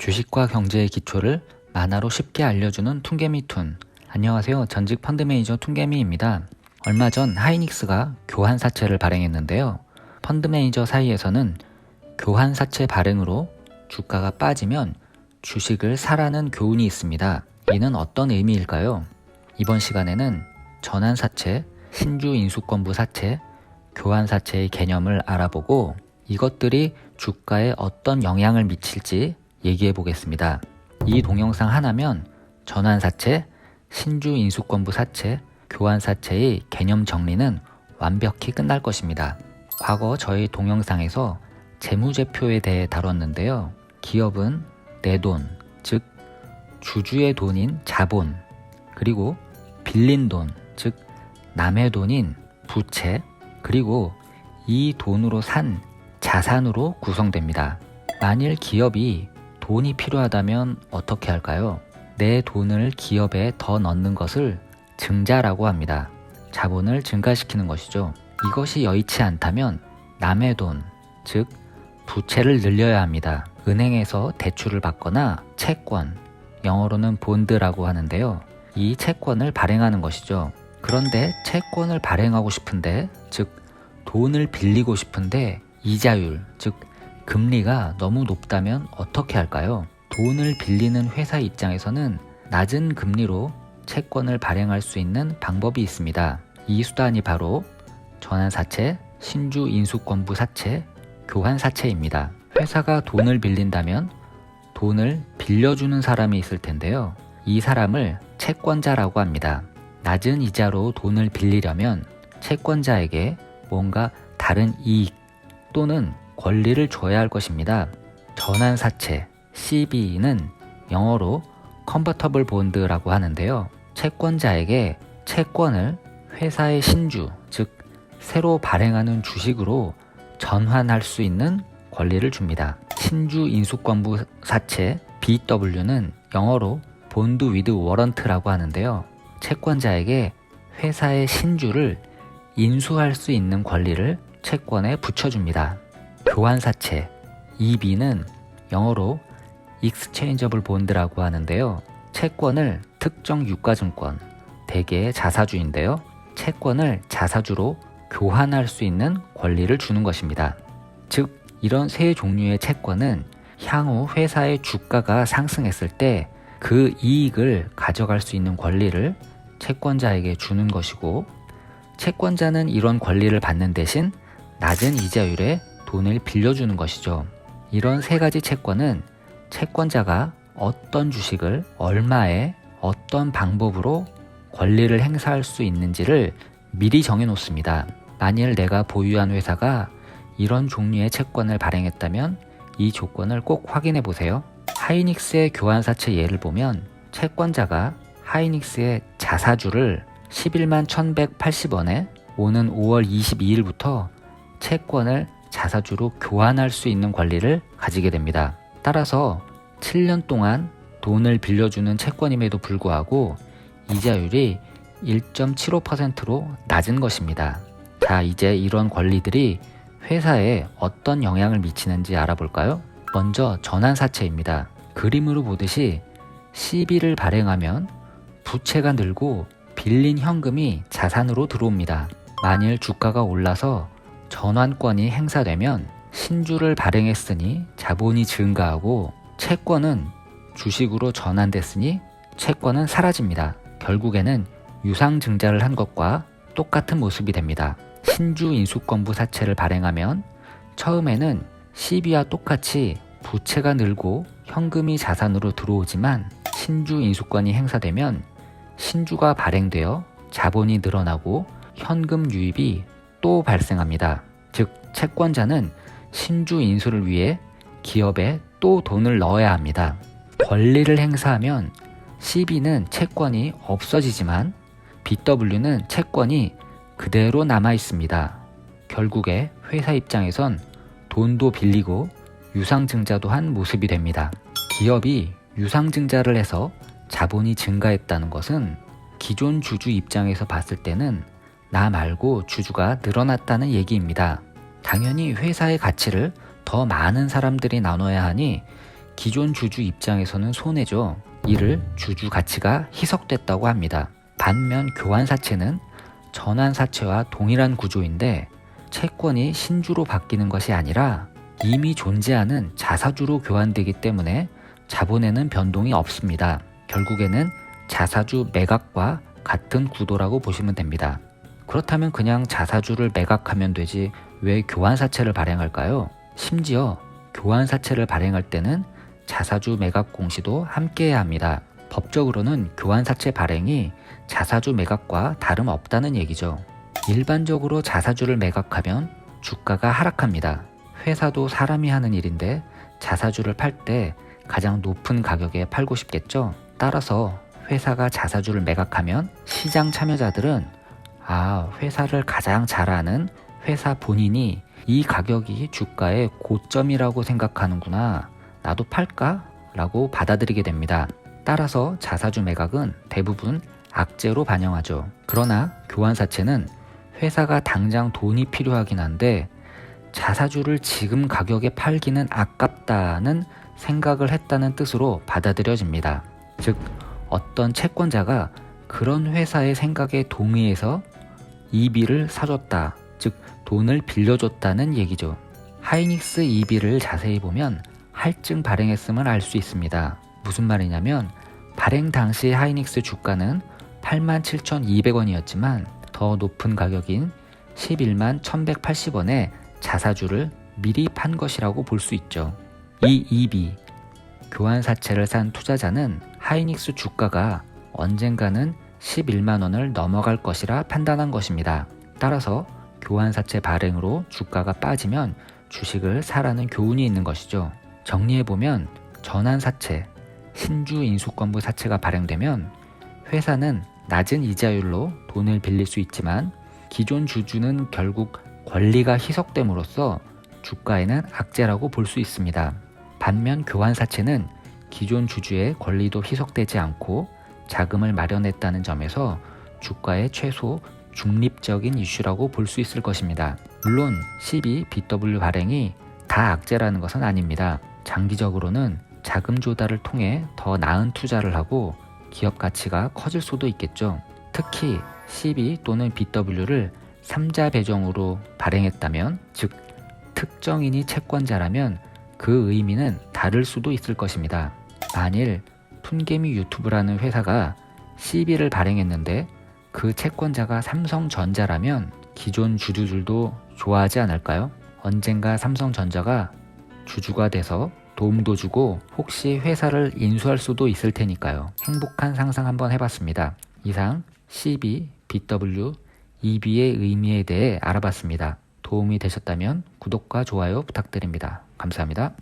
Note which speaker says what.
Speaker 1: 주식과 경제의 기초를 만화로 쉽게 알려주는 퉁개미툰. 안녕하세요. 전직 펀드 매니저 퉁개미입니다. 얼마 전 하이닉스가 교환사채를 발행했는데요. 펀드 매니저 사이에서는 교환사채 발행으로 주가가 빠지면 주식을 사라는 교훈이 있습니다. 이는 어떤 의미일까요? 이번 시간에는 전환사채, 신주인수권부 사채, 교환사채의 개념을 알아보고 이것들이 주가에 어떤 영향을 미칠지 얘기해 보겠습니다. 이 동영상 하나면 전환사채, 신주인수권부 사채, 교환사채의 개념 정리는 완벽히 끝날 것입니다. 과거 저희 동영상에서 재무제표에 대해 다뤘는데요. 기업은 내 돈, 즉 주주의 돈인 자본, 그리고 빌린 돈, 즉 남의 돈인 부채, 그리고 이 돈으로 산 자산으로 구성됩니다. 만일 기업이 돈이 필요하다면 어떻게 할까요? 내 돈을 기업에 더 넣는 것을 증자라고 합니다. 자본을 증가시키는 것이죠. 이것이 여의치 않다면 남의 돈, 즉 부채를 늘려야 합니다. 은행에서 대출을 받거나 채권, 영어로는 본드라고 하는데요. 이 채권을 발행하는 것이죠. 그런데 채권을 발행하고 싶은데, 즉 돈을 빌리고 싶은데 이자율, 즉 금리가 너무 높다면 어떻게 할까요? 돈을 빌리는 회사 입장에서는 낮은 금리로 채권을 발행할 수 있는 방법이 있습니다. 이 수단이 바로 전환사채, 신주인수권부 사채, 교환사채입니다. 회사가 돈을 빌린다면 돈을 빌려주는 사람이 있을 텐데요. 이 사람을 채권자라고 합니다. 낮은 이자로 돈을 빌리려면 채권자에게 뭔가 다른 이익 또는 권리를 줘야 할 것입니다. 전환사채, CB는 영어로 컨버터블 본드라고 하는데요. 채권자에게 채권을 회사의 신주, 즉 새로 발행하는 주식으로 전환할 수 있는 권리를 줍니다. 신주인수권부 사채, BW는 영어로 본드 위드 워런트라고 하는데요. 채권자에게 회사의 신주를 인수할 수 있는 권리를 채권에 붙여줍니다. 교환사채, EB는 영어로 Exchangeable Bond라고 하는데요. 채권을 특정 유가증권, 대개 자사주인데요. 채권을 자사주로 교환할 수 있는 권리를 주는 것입니다. 즉, 이런 세 종류의 채권은 향후 회사의 주가가 상승했을 때 그 이익을 가져갈 수 있는 권리를 채권자에게 주는 것이고, 채권자는 이런 권리를 받는 대신 낮은 이자율에 돈을 빌려주는 것이죠. 이런 세 가지 채권은 채권자가 어떤 주식을 얼마에 어떤 방법으로 권리를 행사할 수 있는지를 미리 정해놓습니다. 만일 내가 보유한 회사가 이런 종류의 채권을 발행했다면 이 조건을 꼭 확인해 보세요. 하이닉스의 교환사채 예를 보면 채권자가 하이닉스의 자사주를 11만 1180원에 오는 5월 22일부터 채권을 자사주로 교환할 수 있는 권리를 가지게 됩니다. 따라서 7년 동안 돈을 빌려주는 채권임에도 불구하고 이자율이 1.75%로 낮은 것입니다. 자, 이제 이런 권리들이 회사에 어떤 영향을 미치는지 알아볼까요? 먼저 전환사채입니다. 그림으로 보듯이 CB를 발행하면 부채가 늘고 빌린 현금이 자산으로 들어옵니다. 만일 주가가 올라서 전환권이 행사되면 신주를 발행했으니 자본이 증가하고 채권은 주식으로 전환됐으니 채권은 사라집니다. 결국에는 유상증자를 한 것과 똑같은 모습이 됩니다. 신주인수권부 사채를 발행하면 처음에는 CB와 똑같이 부채가 늘고 현금이 자산으로 들어오지만 신주인수권이 행사되면 신주가 발행되어 자본이 늘어나고 현금 유입이 또 발생합니다. 즉, 채권자는 신주 인수를 위해 기업에 또 돈을 넣어야 합니다. 권리를 행사하면 CB는 채권이 없어지지만 BW는 채권이 그대로 남아 있습니다. 결국에 회사 입장에선 돈도 빌리고 유상증자도 한 모습이 됩니다. 기업이 유상증자를 해서 자본이 증가했다는 것은 기존 주주 입장에서 봤을 때는 나 말고 주주가 늘어났다는 얘기입니다. 당연히 회사의 가치를 더 많은 사람들이 나눠야 하니 기존 주주 입장에서는 손해죠. 이를 주주 가치가 희석됐다고 합니다. 반면 교환사채는 전환사채와 동일한 구조인데 채권이 신주로 바뀌는 것이 아니라 이미 존재하는 자사주로 교환되기 때문에 자본에는 변동이 없습니다. 결국에는 자사주 매각과 같은 구도라고 보시면 됩니다. 그렇다면 그냥 자사주를 매각하면 되지 왜 교환사채를 발행할까요? 심지어 교환사채를 발행할 때는 자사주 매각 공시도 함께해야 합니다. 법적으로는 교환사채 발행이 자사주 매각과 다름없다는 얘기죠. 일반적으로 자사주를 매각하면 주가가 하락합니다. 회사도 사람이 하는 일인데 자사주를 팔 때 가장 높은 가격에 팔고 싶겠죠. 따라서 회사가 자사주를 매각하면 시장 참여자들은 회사를 가장 잘 아는 회사 본인이 이 가격이 주가의 고점이라고 생각하는구나. 나도 팔까? 라고 받아들이게 됩니다. 따라서 자사주 매각은 대부분 악재로 반영하죠. 그러나 교환사채는 회사가 당장 돈이 필요하긴 한데 자사주를 지금 가격에 팔기는 아깝다는 생각을 했다는 뜻으로 받아들여집니다. 즉, 어떤 채권자가 그런 회사의 생각에 동의해서 EB를 사줬다, 즉 돈을 빌려줬다는 얘기죠. 하이닉스 EB를 자세히 보면 할증 발행했음을 알 수 있습니다. 무슨 말이냐면 발행 당시 하이닉스 주가는 87,200원이었지만 더 높은 가격인 111,180원에 자사주를 미리 판 것이라고 볼 수 있죠. 이 EB, 교환사채를 산 투자자는 하이닉스 주가가 언젠가는 11만원을 넘어갈 것이라 판단한 것입니다. 따라서 교환사채 발행으로 주가가 빠지면 주식을 사라는 교훈이 있는 것이죠. 정리해보면 전환사채, 신주 인수권부 사채가 발행되면 회사는 낮은 이자율로 돈을 빌릴 수 있지만 기존 주주는 결국 권리가 희석됨으로써 주가에는 악재라고 볼 수 있습니다. 반면 교환사채는 기존 주주의 권리도 희석되지 않고 자금을 마련했다는 점에서 주가의 최소 중립적인 이슈라고 볼 수 있을 것입니다. 물론 CB/BW 발행이 다 악재라는 것은 아닙니다. 장기적으로는 자금 조달을 통해 더 나은 투자를 하고 기업 가치가 커질 수도 있겠죠. 특히 CB 또는 BW를 3자 배정으로 발행했다면, 즉 특정인이 채권자라면 그 의미는 다를 수도 있을 것입니다. 만일 툰개미 유튜브라는 회사가 CB를 발행했는데 그 채권자가 삼성전자라면 기존 주주들도 좋아하지 않을까요? 언젠가 삼성전자가 주주가 돼서 도움도 주고 혹시 회사를 인수할 수도 있을 테니까요. 행복한 상상 한번 해봤습니다. 이상 CB, BW, EB의 의미에 대해 알아봤습니다. 도움이 되셨다면 구독과 좋아요 부탁드립니다. 감사합니다.